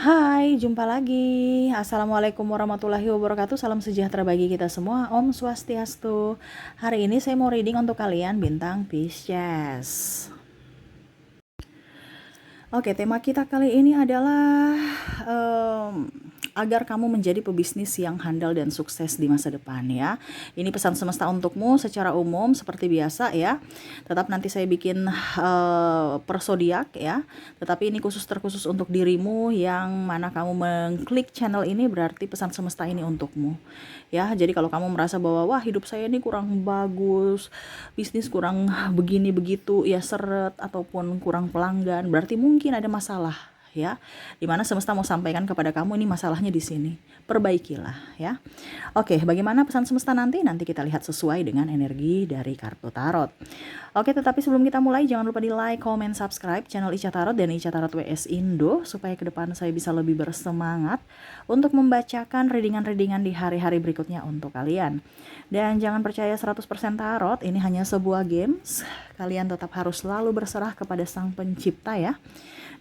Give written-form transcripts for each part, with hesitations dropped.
Hai, jumpa lagi. Assalamualaikum warahmatullahi wabarakatuh. Salam sejahtera bagi kita semua. Om Swastiastu. Hari ini saya mau reading untuk kalian bintang Pisces. Oke, tema kita kali ini adalah agar kamu menjadi pebisnis yang handal dan sukses di masa depan ya. Ini pesan semesta untukmu secara umum seperti biasa ya. Tetap nanti saya bikin per zodiak ya. Tetapi ini terkhusus untuk dirimu yang mana kamu mengklik channel ini, berarti pesan semesta ini untukmu. Ya, jadi kalau kamu merasa bahwa wah hidup saya ini kurang bagus, bisnis kurang begini begitu, ya seret ataupun kurang pelanggan, berarti mungkin ada masalah ya. Dimana semesta mau sampaikan kepada kamu ini masalahnya di sini. Perbaikilah ya. Oke, bagaimana pesan semesta nanti? Nanti kita lihat sesuai dengan energi dari kartu tarot. Oke, tetapi sebelum kita mulai jangan lupa di like, comment, subscribe channel Ica Tarot dan Ica Tarot WS Indo supaya ke depan saya bisa lebih bersemangat untuk membacakan readingan-readingan di hari-hari berikutnya untuk kalian. Dan jangan percaya 100% tarot, ini hanya sebuah games. Kalian tetap harus selalu berserah kepada Sang Pencipta ya.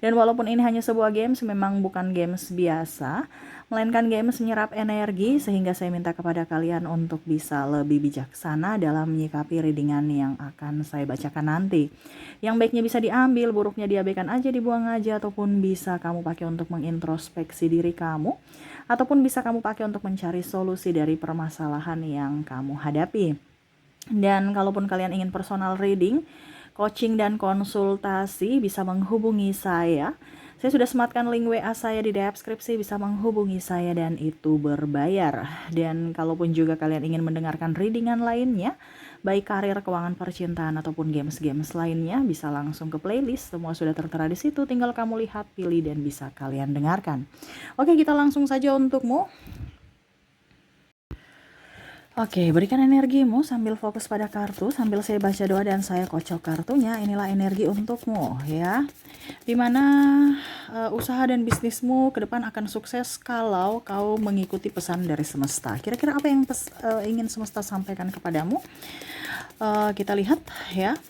Dan walaupun ini hanya sebuah games, memang bukan games biasa, melainkan games menyerap energi, sehingga saya minta kepada kalian untuk bisa lebih bijaksana dalam menyikapi readingan yang akan saya bacakan nanti. Yang baiknya bisa diambil, buruknya diabaikan aja, dibuang aja, ataupun bisa kamu pakai untuk mengintrospeksi diri kamu, ataupun bisa kamu pakai untuk mencari solusi dari permasalahan yang kamu hadapi. Dan kalaupun kalian ingin personal reading, coaching dan konsultasi, bisa menghubungi saya. Saya sudah sematkan link WA saya di deskripsi, bisa menghubungi saya dan itu berbayar. Dan kalaupun juga kalian ingin mendengarkan readingan lainnya, baik karir, keuangan, percintaan ataupun games-games lainnya, bisa langsung ke playlist. Semua sudah tertera di situ, tinggal kamu lihat, pilih dan bisa kalian dengarkan. Oke, kita langsung saja untukmu. Oke, berikan energimu sambil fokus pada kartu, sambil saya baca doa dan saya kocok kartunya. Inilah energi untukmu ya. Dimana usaha dan bisnismu ke depan akan sukses kalau kau mengikuti pesan dari semesta. Kira-kira apa yang ingin semesta sampaikan kepadamu? Kita lihat ya.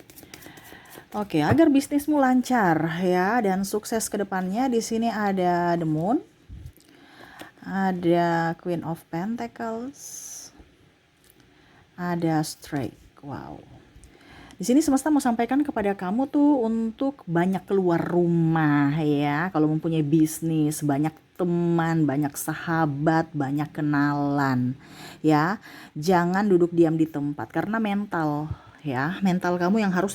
Oke, agar bisnismu lancar ya dan sukses ke depannya, di sini ada The Moon, ada Queen of Pentacles, ada strike. Wow. Di sini semesta mau sampaikan kepada kamu tuh untuk banyak keluar rumah ya. Kalau mempunyai bisnis, banyak teman, banyak sahabat, banyak kenalan ya. Jangan duduk diam di tempat karena mental ya. Mental kamu yang harus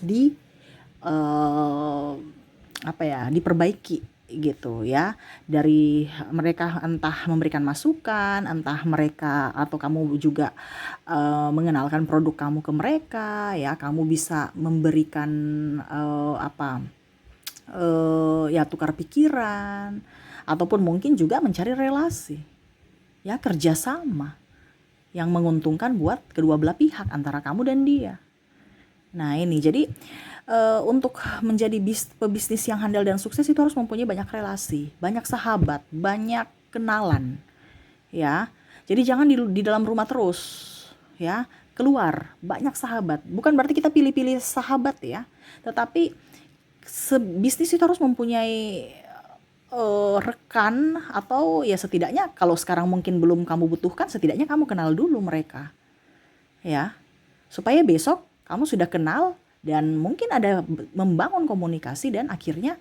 diperbaiki gitu ya, dari mereka, entah memberikan masukan, entah mereka atau kamu juga mengenalkan produk kamu ke mereka ya. Kamu bisa memberikan tukar pikiran, ataupun mungkin juga mencari relasi ya, kerjasama yang menguntungkan buat kedua belah pihak antara kamu dan dia. Nah ini jadi untuk menjadi pebisnis yang handal dan sukses itu harus mempunyai banyak relasi, banyak sahabat, banyak kenalan ya. Jadi jangan di dalam rumah terus ya, keluar, banyak sahabat. Bukan berarti kita pilih-pilih sahabat ya, tetapi bisnis itu harus mempunyai rekan, atau ya setidaknya kalau sekarang mungkin belum kamu butuhkan, setidaknya kamu kenal dulu mereka ya, supaya besok kamu sudah kenal dan mungkin ada membangun komunikasi, dan akhirnya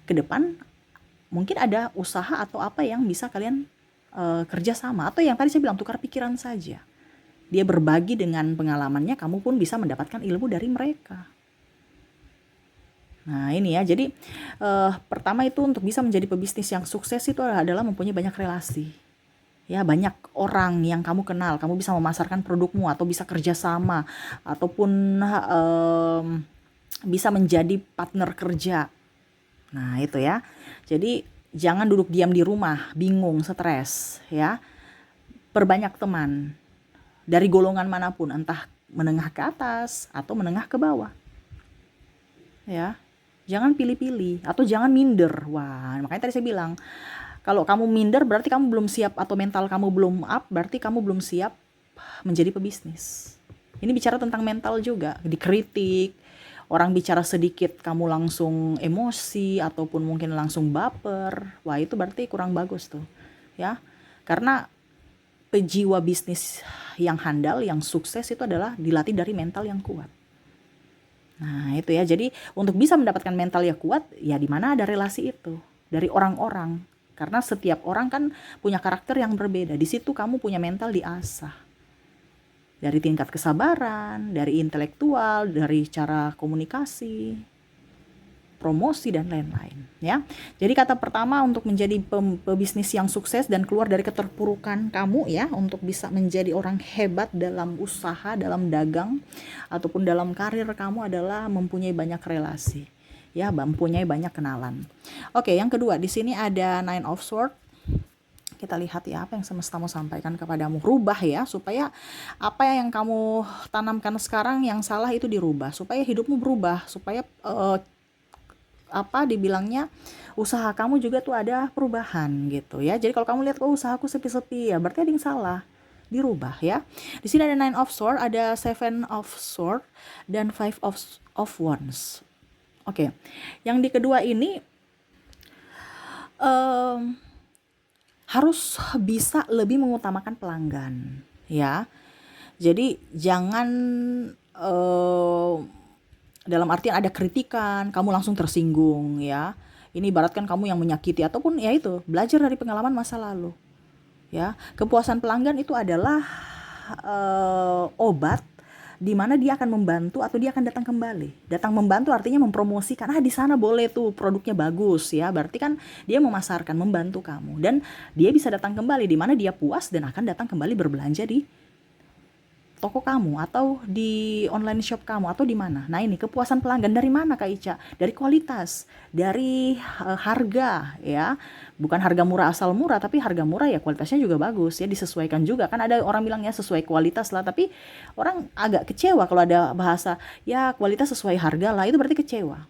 ke depan mungkin ada usaha atau apa yang bisa kalian kerjasama, atau yang tadi saya bilang tukar pikiran saja. Dia berbagi dengan pengalamannya, kamu pun bisa mendapatkan ilmu dari mereka. Nah ini ya, jadi pertama itu untuk bisa menjadi pebisnis yang sukses itu adalah mempunyai banyak relasi. Ya, banyak orang yang kamu kenal, kamu bisa memasarkan produkmu atau bisa kerjasama, ataupun bisa menjadi partner kerja. Nah itu ya, jadi jangan duduk diam di rumah, bingung, stres ya. Perbanyak teman dari golongan manapun, entah menengah ke atas atau menengah ke bawah ya. Jangan pilih-pilih atau jangan minder. Wah, makanya tadi saya bilang, kalau kamu minder berarti kamu belum siap, atau mental kamu belum up, berarti kamu belum siap menjadi pebisnis. Ini bicara tentang mental juga, dikritik orang bicara sedikit kamu langsung emosi ataupun mungkin langsung baper, wah itu berarti kurang bagus tuh ya. Karena pejiwa bisnis yang handal, yang sukses itu adalah dilatih dari mental yang kuat. Nah itu ya, jadi untuk bisa mendapatkan mental yang kuat, ya di mana ada relasi itu, dari orang-orang. Karena setiap orang kan punya karakter yang berbeda, di situ kamu punya mental diasah. Dari tingkat kesabaran, dari intelektual, dari cara komunikasi, promosi dan lain-lain ya. Jadi kata pertama untuk menjadi pebisnis yang sukses dan keluar dari keterpurukan kamu ya, untuk bisa menjadi orang hebat dalam usaha, dalam dagang ataupun dalam karir kamu adalah mempunyai banyak relasi ya, mempunyai banyak kenalan. Oke, yang kedua di sini ada Nine of Swords. Kita lihat ya apa yang semesta mau sampaikan kepadamu. Rubah ya, supaya apa yang kamu tanamkan sekarang yang salah itu dirubah, supaya hidupmu berubah, supaya apa dibilangnya, usaha kamu juga tuh ada perubahan gitu ya. Jadi kalau kamu lihat usahaku sepi-sepi ya, berarti ada yang salah, dirubah ya. Di sini ada Nine of Swords, ada Seven of Swords dan Five of Wands. Oke. Yang di kedua ini harus bisa lebih mengutamakan pelanggan ya. Jadi jangan dalam artian ada kritikan, kamu langsung tersinggung ya. Ini ibaratkan kamu yang menyakiti ataupun ya itu, belajar dari pengalaman masa lalu. Ya, kepuasan pelanggan itu adalah obat di mana dia akan membantu atau dia akan datang kembali. Datang membantu artinya mempromosikan, di sana boleh tuh produknya bagus ya. Berarti kan dia memasarkan, membantu kamu dan dia bisa datang kembali di mana dia puas dan akan datang kembali berbelanja di toko kamu atau di online shop kamu atau di mana. Nah ini kepuasan pelanggan dari mana Kak Ica? Dari kualitas, dari harga ya. Bukan harga murah asal murah, tapi harga murah ya kualitasnya juga bagus ya, disesuaikan juga. Kan ada orang bilangnya sesuai kualitas lah, tapi orang agak kecewa kalau ada bahasa ya kualitas sesuai harga lah, itu berarti kecewa.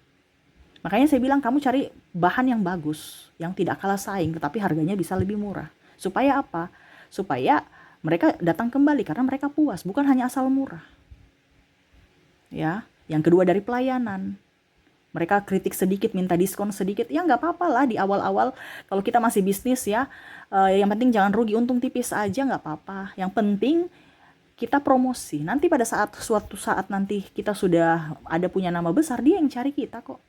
Makanya saya bilang kamu cari bahan yang bagus, yang tidak kalah saing tetapi harganya bisa lebih murah. Supaya apa? Supaya mereka datang kembali karena mereka puas, bukan hanya asal murah. Ya, yang kedua dari pelayanan. Mereka kritik sedikit, minta diskon sedikit, ya nggak apa-apa lah di awal-awal. Kalau kita masih bisnis ya, yang penting jangan rugi, untung tipis aja nggak apa-apa. Yang penting kita promosi. Nanti pada suatu saat nanti kita sudah ada punya nama besar, dia yang cari kita kok.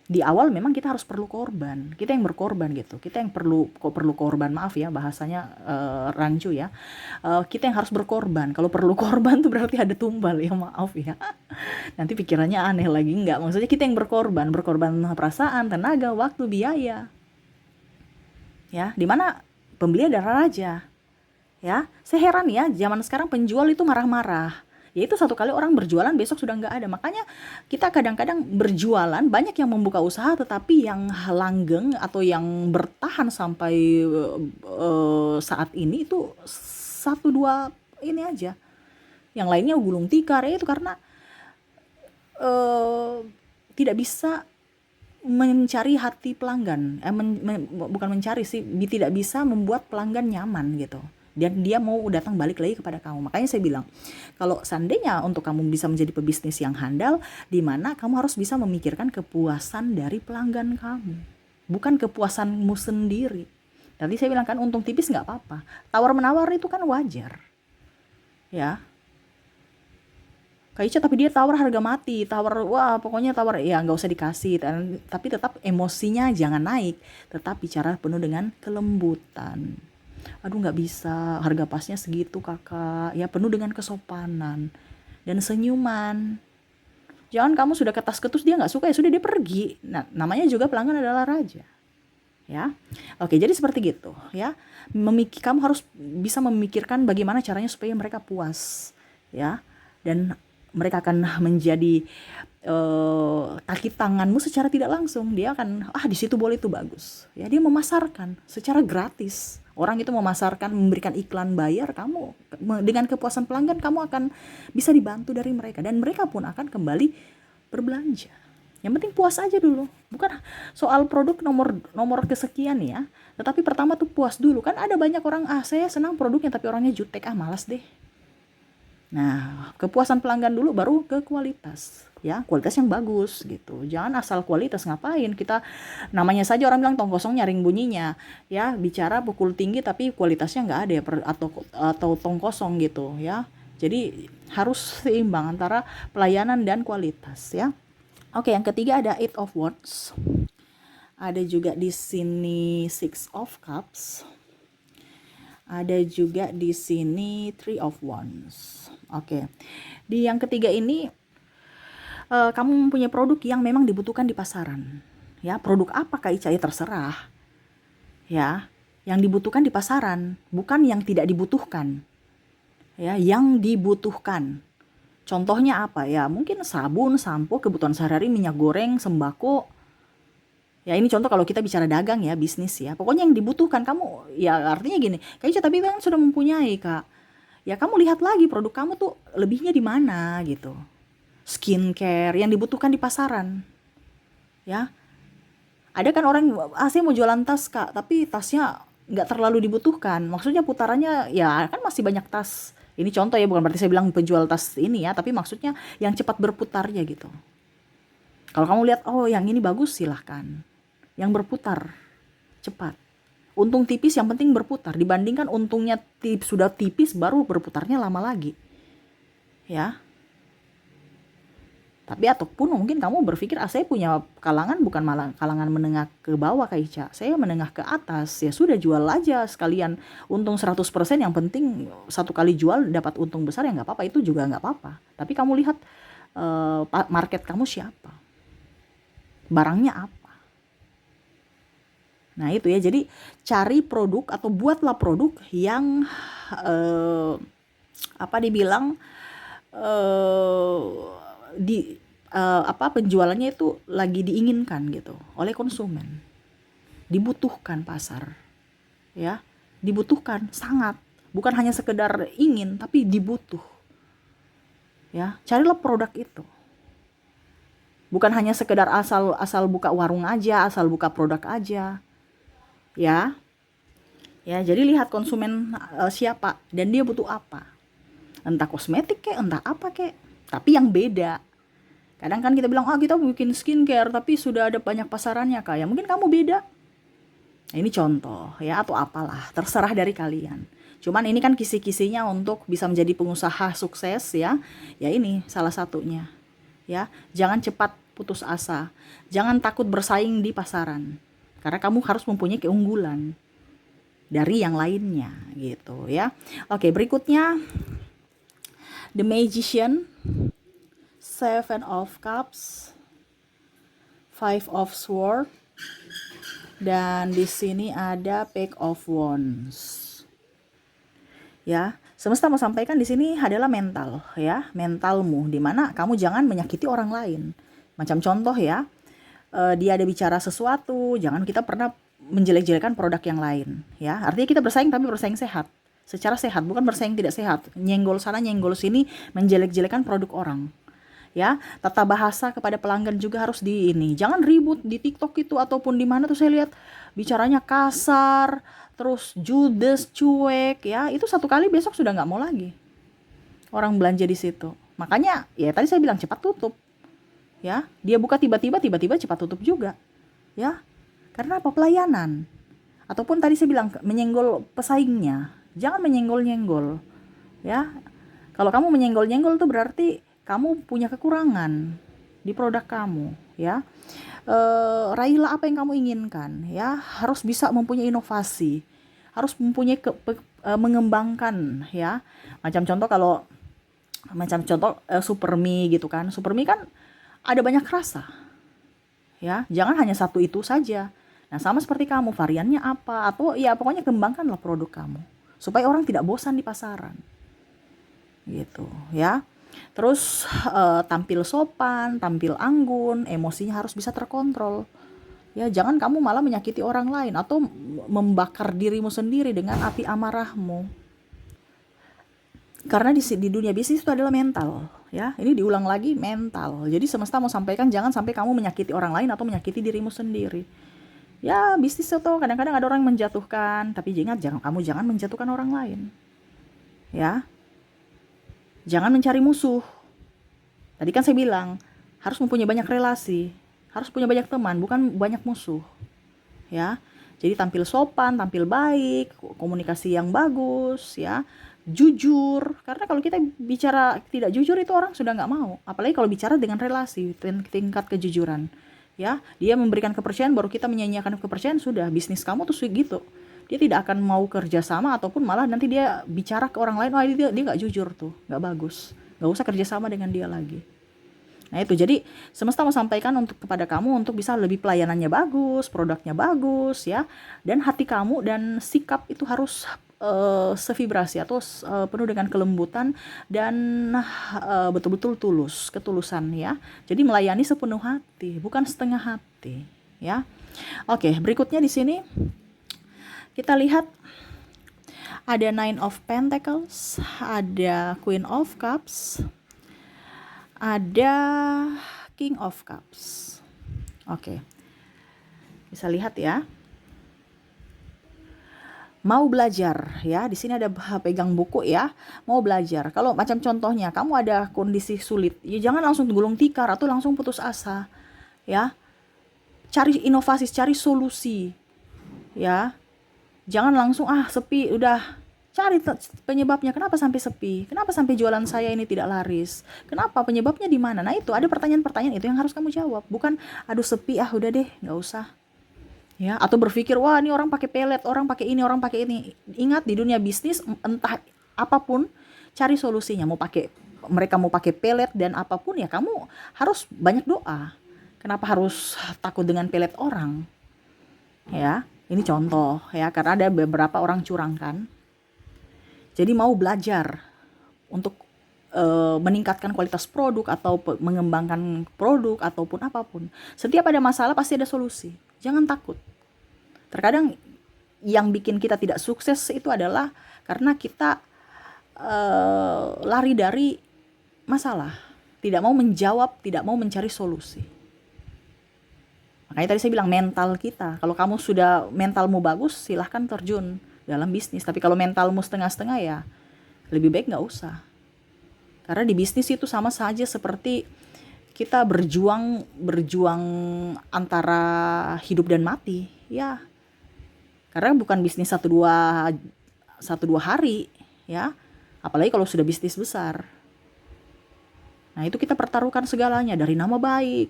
Di awal memang kita harus perlu korban, kita yang berkorban gitu, kita yang perlu korban, maaf ya bahasanya rancu ya, kita yang harus berkorban. Kalau perlu korban tuh berarti ada tumbal ya, maaf ya. Nanti pikirannya aneh lagi, enggak, maksudnya kita yang berkorban perasaan, tenaga, waktu, biaya ya, dimana pembeli adalah raja ya. Saya heran ya, zaman sekarang penjual itu marah-marah. Ya itu satu kali orang berjualan besok sudah nggak ada. Makanya kita kadang-kadang berjualan, banyak yang membuka usaha tetapi yang langgeng atau yang bertahan sampai saat ini itu satu dua ini aja. Yang lainnya gulung tikar ya, itu karena tidak bisa mencari hati pelanggan. Bukan mencari sih, tidak bisa membuat pelanggan nyaman gitu. Dan dia mau datang balik lagi kepada kamu. Makanya saya bilang, kalau seandainya untuk kamu bisa menjadi pebisnis yang handal, di mana kamu harus bisa memikirkan kepuasan dari pelanggan kamu, bukan kepuasanmu sendiri. Tadi saya bilang kan, untung tipis nggak apa-apa. Tawar-menawar itu kan wajar. Ya. Kak Ica, tapi dia tawar harga mati, tawar, wah pokoknya tawar, ya nggak usah dikasih. Tapi tetap emosinya jangan naik. Tetap bicara penuh dengan kelembutan. Aduh nggak bisa, harga pasnya segitu kakak ya, penuh dengan kesopanan dan senyuman. Jangan kamu sudah ketas ketus dia nggak suka, ya sudah dia pergi. Nah namanya juga pelanggan adalah raja ya. Oke, jadi seperti gitu ya. Kamu harus bisa memikirkan bagaimana caranya supaya mereka puas ya, dan mereka akan menjadi kaki tanganmu secara tidak langsung. Dia akan di situ boleh, itu bagus ya. Dia memasarkan secara gratis. Orang itu memasarkan, memberikan iklan, bayar, kamu dengan kepuasan pelanggan kamu akan bisa dibantu dari mereka dan mereka pun akan kembali berbelanja. Yang penting puas aja dulu. Bukan soal produk nomor kesekian ya, tetapi pertama tuh puas dulu. Kan ada banyak orang, saya senang produknya tapi orangnya jutek, malas deh. Nah, kepuasan pelanggan dulu baru ke kualitas ya, kualitas yang bagus gitu. Jangan asal kualitas, ngapain kita, namanya saja orang bilang tong kosong nyaring bunyinya, ya, bicara pukul tinggi tapi kualitasnya nggak ada ya, atau tong kosong gitu ya. Jadi harus seimbang antara pelayanan dan kualitas ya. Oke, yang ketiga ada Eight of Wands. Ada juga di sini Six of Cups. Ada juga di sini Three of Wands. Oke. Di yang ketiga ini kamu mempunyai produk yang memang dibutuhkan di pasaran. Ya, produk apa Kak Ica? Ya terserah. Ya, yang dibutuhkan di pasaran, bukan yang tidak dibutuhkan. Ya, yang dibutuhkan. Contohnya apa ya? Mungkin sabun, sampo, kebutuhan sehari-hari, minyak goreng, sembako. Ya ini contoh kalau kita bicara dagang ya, bisnis ya. Pokoknya yang dibutuhkan kamu, ya artinya gini, Kak Ica tapi kan sudah mempunyai Kak. Ya kamu lihat lagi produk kamu tuh lebihnya di mana gitu. Skincare yang dibutuhkan di pasaran. Ya. Ada kan orang, saya mau jualan tas Kak, tapi tasnya nggak terlalu dibutuhkan. Maksudnya putarannya ya kan masih banyak tas. Ini contoh ya, bukan berarti saya bilang penjual tas ini ya, tapi maksudnya yang cepat berputarnya gitu. Kalau kamu lihat, oh yang ini bagus, silahkan. Yang berputar cepat. Untung tipis, yang penting berputar. Dibandingkan untungnya sudah tipis, baru berputarnya lama lagi. Ya. Tapi ataupun mungkin kamu berpikir, saya punya kalangan bukan malah kalangan menengah ke bawah Kak Ica. Saya menengah ke atas. Ya sudah, jual aja sekalian. Untung 100%, yang penting satu kali jual dapat untung besar, ya nggak apa-apa. Itu juga nggak apa-apa. Tapi kamu lihat market kamu siapa. Barangnya apa. Nah itu ya, jadi cari produk atau buatlah produk yang penjualannya itu lagi diinginkan gitu oleh konsumen, dibutuhkan pasar, ya, dibutuhkan sangat, bukan hanya sekedar ingin tapi dibutuh, ya, carilah produk itu, bukan hanya sekedar asal buka warung aja, asal buka produk aja. Ya, jadi lihat konsumen siapa dan dia butuh apa. Entah kosmetik kek, entah apa kek, tapi yang beda. Kadang kan kita bilang, kita bikin skincare tapi sudah ada banyak pasarannya Kak. Ya mungkin kamu beda. Nah, ini contoh ya, atau apalah, terserah dari kalian. Cuman ini kan kisi-kisinya untuk bisa menjadi pengusaha sukses ya. Ya ini salah satunya. Ya, jangan cepat putus asa. Jangan takut bersaing di pasaran. Karena kamu harus mempunyai keunggulan dari yang lainnya gitu ya. Oke, berikutnya The Magician, Seven of Cups, Five of Swords, dan di sini ada Page of Wands. Ya, semesta mau sampaikan di sini adalah mental ya, mentalmu, dimana kamu jangan menyakiti orang lain. Macam contoh ya, dia ada bicara sesuatu, jangan kita pernah menjelek-jelekan produk yang lain ya. Artinya kita bersaing tapi bersaing sehat, secara sehat, bukan bersaing tidak sehat, nyenggol sana nyenggol sini, menjelek-jelekan produk orang ya. Tata bahasa kepada pelanggan juga harus jangan ribut di TikTok itu ataupun di mana tuh saya lihat bicaranya kasar, terus judes, cuek ya. Itu satu kali besok sudah nggak mau lagi orang belanja di situ. Makanya ya tadi saya bilang cepat tutup. Ya, dia buka tiba-tiba cepat tutup juga. Ya. Karena apa? Pelayanan. Ataupun tadi saya bilang menyenggol pesaingnya. Jangan menyenggol-nyenggol. Ya. Kalau kamu menyenggol-nyenggol itu berarti kamu punya kekurangan di produk kamu, ya. Raihlah apa yang kamu inginkan, ya. Harus bisa mempunyai inovasi. Harus mempunyai mengembangkan, ya. Macam contoh Supermi gitu kan. Supermi kan ada banyak rasa, ya, jangan hanya satu itu saja. Nah sama seperti kamu, variannya apa, atau ya pokoknya kembangkanlah produk kamu supaya orang tidak bosan di pasaran gitu ya. Terus tampil sopan, tampil anggun, emosinya harus bisa terkontrol ya. Jangan kamu malah menyakiti orang lain atau membakar dirimu sendiri dengan api amarahmu. Karena di dunia bisnis itu adalah mental, ya. Ini diulang lagi, mental. Jadi semesta mau sampaikan jangan sampai kamu menyakiti orang lain atau menyakiti dirimu sendiri. Ya, bisnis itu kadang-kadang ada orang yang menjatuhkan, tapi ingat kamu jangan menjatuhkan orang lain. Ya. Jangan mencari musuh. Tadi kan saya bilang, harus mempunyai banyak relasi, harus punya banyak teman, bukan banyak musuh, ya. Jadi tampil sopan, tampil baik, komunikasi yang bagus, ya, jujur. Karena kalau kita bicara tidak jujur itu orang sudah nggak mau. Apalagi kalau bicara dengan relasi, tingkat kejujuran, ya. Dia memberikan kepercayaan, baru kita menyanyiakan kepercayaan, sudah bisnis kamu tuh gitu. Dia tidak akan mau kerja sama, ataupun malah nanti dia bicara ke orang lain, oh dia nggak jujur tuh, nggak bagus, nggak usah kerja sama dengan dia lagi. Nah itu, jadi semesta mau sampaikan untuk kepada kamu untuk bisa lebih pelayanannya bagus, produknya bagus, ya, dan hati kamu dan sikap itu harus sevibrasi atau penuh dengan kelembutan dan betul-betul tulus, ketulusan, ya. Jadi melayani sepenuh hati, bukan setengah hati, ya. Oke, berikutnya di sini kita lihat ada Nine of Pentacles, ada Queen of Cups, ada King of Cups. Oke. Bisa lihat ya. Mau belajar ya. Di sini ada pegang buku ya. Mau belajar. Kalau macam contohnya kamu ada kondisi sulit, ya jangan langsung gulung tikar atau langsung putus asa. Ya. Cari inovasi, cari solusi. Ya. Jangan langsung sepi, udah cari penyebabnya, kenapa sampai sepi, kenapa sampai jualan saya ini tidak laris, kenapa, penyebabnya di mana. Nah itu ada pertanyaan-pertanyaan itu yang harus kamu jawab, bukan aduh sepi udah deh nggak usah, ya. Atau berpikir wah ini orang pakai pelet, orang pakai ini, orang pakai ini. Ingat, di dunia bisnis entah apapun cari solusinya. Mereka mau pakai pelet dan apapun, ya kamu harus banyak doa. Kenapa harus takut dengan pelet orang, ya. Ini contoh ya, karena ada beberapa orang curang kan. Jadi mau belajar untuk meningkatkan kualitas produk atau mengembangkan produk ataupun apapun. Setiap ada masalah pasti ada solusi. Jangan takut. Terkadang yang bikin kita tidak sukses itu adalah karena kita lari dari masalah. Tidak mau menjawab, tidak mau mencari solusi. Makanya tadi saya bilang mental kita. Kalau kamu sudah mentalmu bagus, silahkan terjun dalam bisnis. Tapi kalau mentalmu setengah-setengah, ya lebih baik nggak usah. Karena di bisnis itu sama saja seperti kita berjuang antara hidup dan mati, ya. Karena bukan bisnis satu dua hari, ya. Apalagi kalau sudah bisnis besar. Nah itu kita pertaruhkan segalanya, dari nama baik,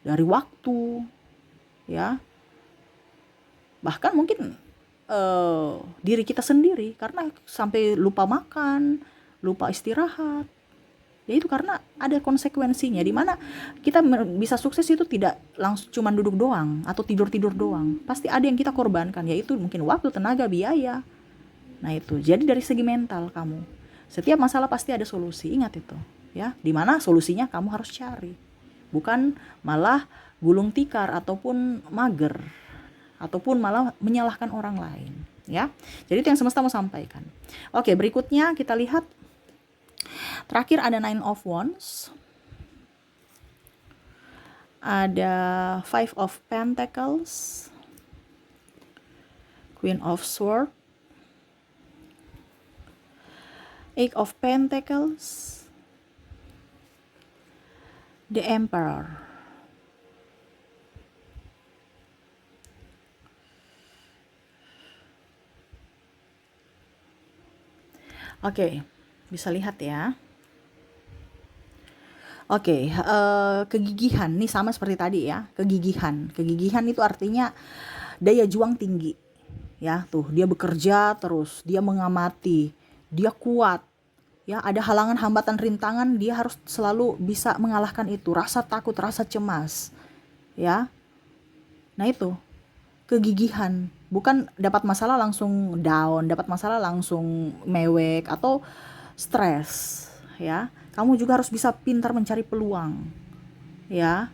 dari waktu, ya. Bahkan mungkin diri kita sendiri, karena sampai lupa makan, lupa istirahat. Ya itu karena ada konsekuensinya, di mana kita bisa sukses itu tidak langsung cuma duduk doang atau tidur-tidur doang. Pasti ada yang kita korbankan, yaitu mungkin waktu, tenaga, biaya. Nah itu, jadi dari segi mental kamu, setiap masalah pasti ada solusi, ingat itu, ya. Di mana solusinya kamu harus cari, bukan malah gulung tikar ataupun mager, ataupun malah menyalahkan orang lain, ya. Jadi itu yang semesta mau sampaikan. Oke, berikutnya kita lihat. Terakhir ada Nine of Wands. Ada Five of Pentacles. Queen of Swords. Eight of Pentacles. The Emperor. Oke, bisa lihat ya. Oke, kegigihan nih sama seperti tadi ya. Kegigihan itu artinya daya juang tinggi, ya. Tuh dia bekerja terus, dia mengamati, dia kuat, ya. Ada halangan, hambatan, rintangan, dia harus selalu bisa mengalahkan itu. Rasa takut, rasa cemas, ya. Nah itu kegigihan, bukan dapat masalah langsung down, dapat masalah langsung mewek atau stres, ya. Kamu juga harus bisa pintar mencari peluang, ya.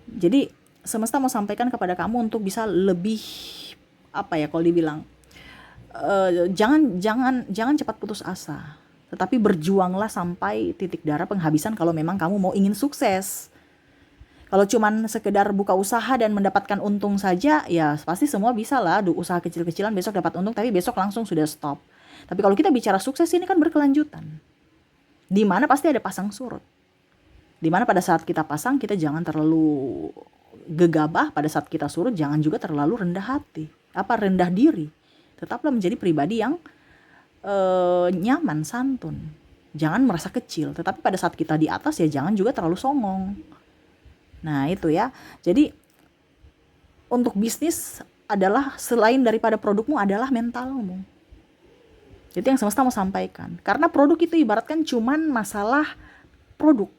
Jadi semesta mau sampaikan kepada kamu untuk bisa lebih, apa ya, kalau dibilang jangan cepat putus asa, tetapi berjuanglah sampai titik darah penghabisan kalau memang kamu mau ingin sukses. Kalau cuman sekedar buka usaha dan mendapatkan untung saja, ya pasti semua bisa lah. Usaha kecil-kecilan besok dapat untung, tapi besok langsung sudah stop. Tapi kalau kita bicara sukses, ini kan berkelanjutan, di mana pasti ada pasang surut, Dimana pada saat kita pasang, kita jangan terlalu gegabah, pada saat kita surut jangan juga terlalu rendah diri. Tetaplah menjadi pribadi yang nyaman, santun. Jangan merasa kecil, tetapi pada saat kita di atas ya jangan juga terlalu songong. Nah itu ya, jadi untuk bisnis adalah selain daripada produkmu adalah mentalmu. Itu yang semesta mau sampaikan. Karena produk itu ibaratkan cuman masalah produk.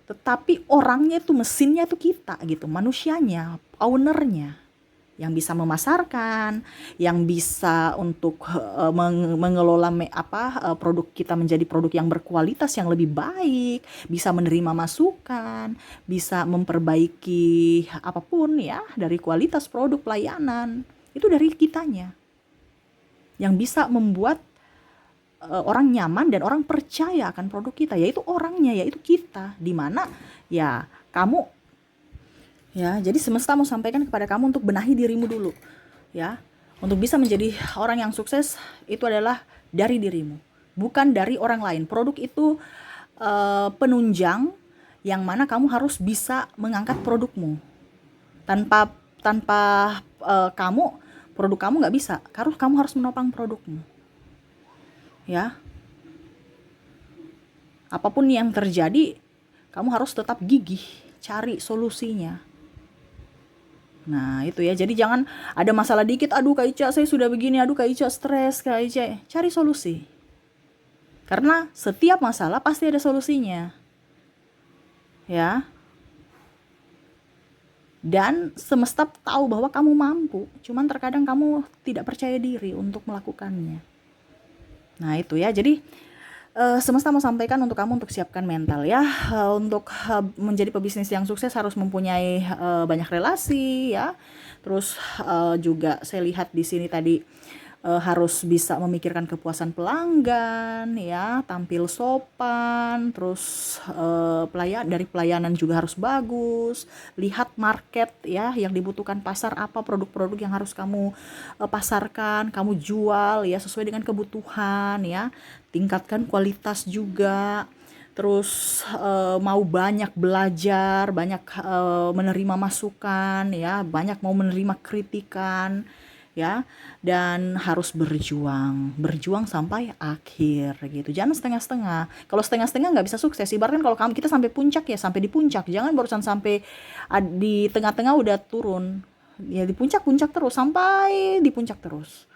Tetapi orangnya itu, mesinnya itu kita gitu, manusianya, ownernya. Yang bisa memasarkan, yang bisa untuk mengelola produk kita menjadi produk yang berkualitas, yang lebih baik, bisa menerima masukan, bisa memperbaiki apapun ya dari kualitas produk pelayanan. Itu dari kitanya. Yang bisa membuat orang nyaman dan orang percaya akan produk kita, yaitu orangnya, yaitu kita. Dimana ya kamu ya, jadi semesta mau sampaikan kepada kamu untuk benahi dirimu dulu ya. Untuk bisa menjadi orang yang sukses itu adalah dari dirimu, bukan dari orang lain. Produk itu penunjang yang mana kamu harus bisa mengangkat produkmu. Tanpa produk kamu nggak bisa. Kamu harus menopang produkmu ya. Apapun yang terjadi, kamu harus tetap gigih cari solusinya. Nah itu ya, jadi jangan ada masalah dikit, aduh Kak Ica saya sudah begini, aduh Kak Ica stres, Kak Ica. Cari solusi. Karena setiap masalah pasti ada solusinya. Ya. Dan semesta tahu bahwa kamu mampu, cuman terkadang kamu tidak percaya diri untuk melakukannya. Nah itu ya, jadi semesta mau sampaikan untuk kamu untuk siapkan mental ya. Untuk menjadi pebisnis yang sukses harus mempunyai banyak relasi ya. Terus juga saya lihat di sini tadi harus bisa memikirkan kepuasan pelanggan ya, tampil sopan, terus dari pelayanan juga harus bagus, lihat market ya yang dibutuhkan pasar apa, produk-produk yang harus kamu pasarkan, kamu jual ya sesuai dengan kebutuhan ya, tingkatkan kualitas juga. Terus mau banyak belajar, banyak menerima masukan ya, banyak mau menerima kritikan ya, dan harus berjuang sampai akhir gitu. Jangan setengah-setengah. Kalau setengah-setengah nggak bisa sukses. Ibaratkan kalau kita sampai puncak ya sampai di puncak, jangan barusan sampai di tengah-tengah udah turun ya, di puncak terus sampai di puncak terus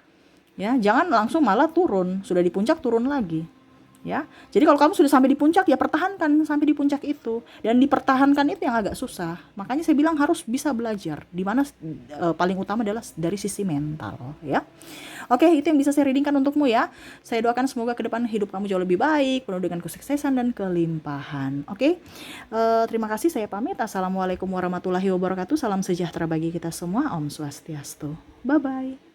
ya. Jangan langsung malah turun, sudah di puncak turun lagi ya. Jadi kalau kamu sudah sampai di puncak ya pertahankan sampai di puncak itu, dan dipertahankan itu yang agak susah. Makanya saya bilang harus bisa belajar, dimana paling utama adalah dari sisi mental ya. Oke, itu yang bisa saya readingkan untukmu ya. Saya doakan semoga ke depan hidup kamu jauh lebih baik, penuh dengan kesuksesan dan kelimpahan. Oke, terima kasih, saya pamit. Assalamualaikum warahmatullahi wabarakatuh. Salam sejahtera bagi kita semua. Om Swastiastu. Bye bye.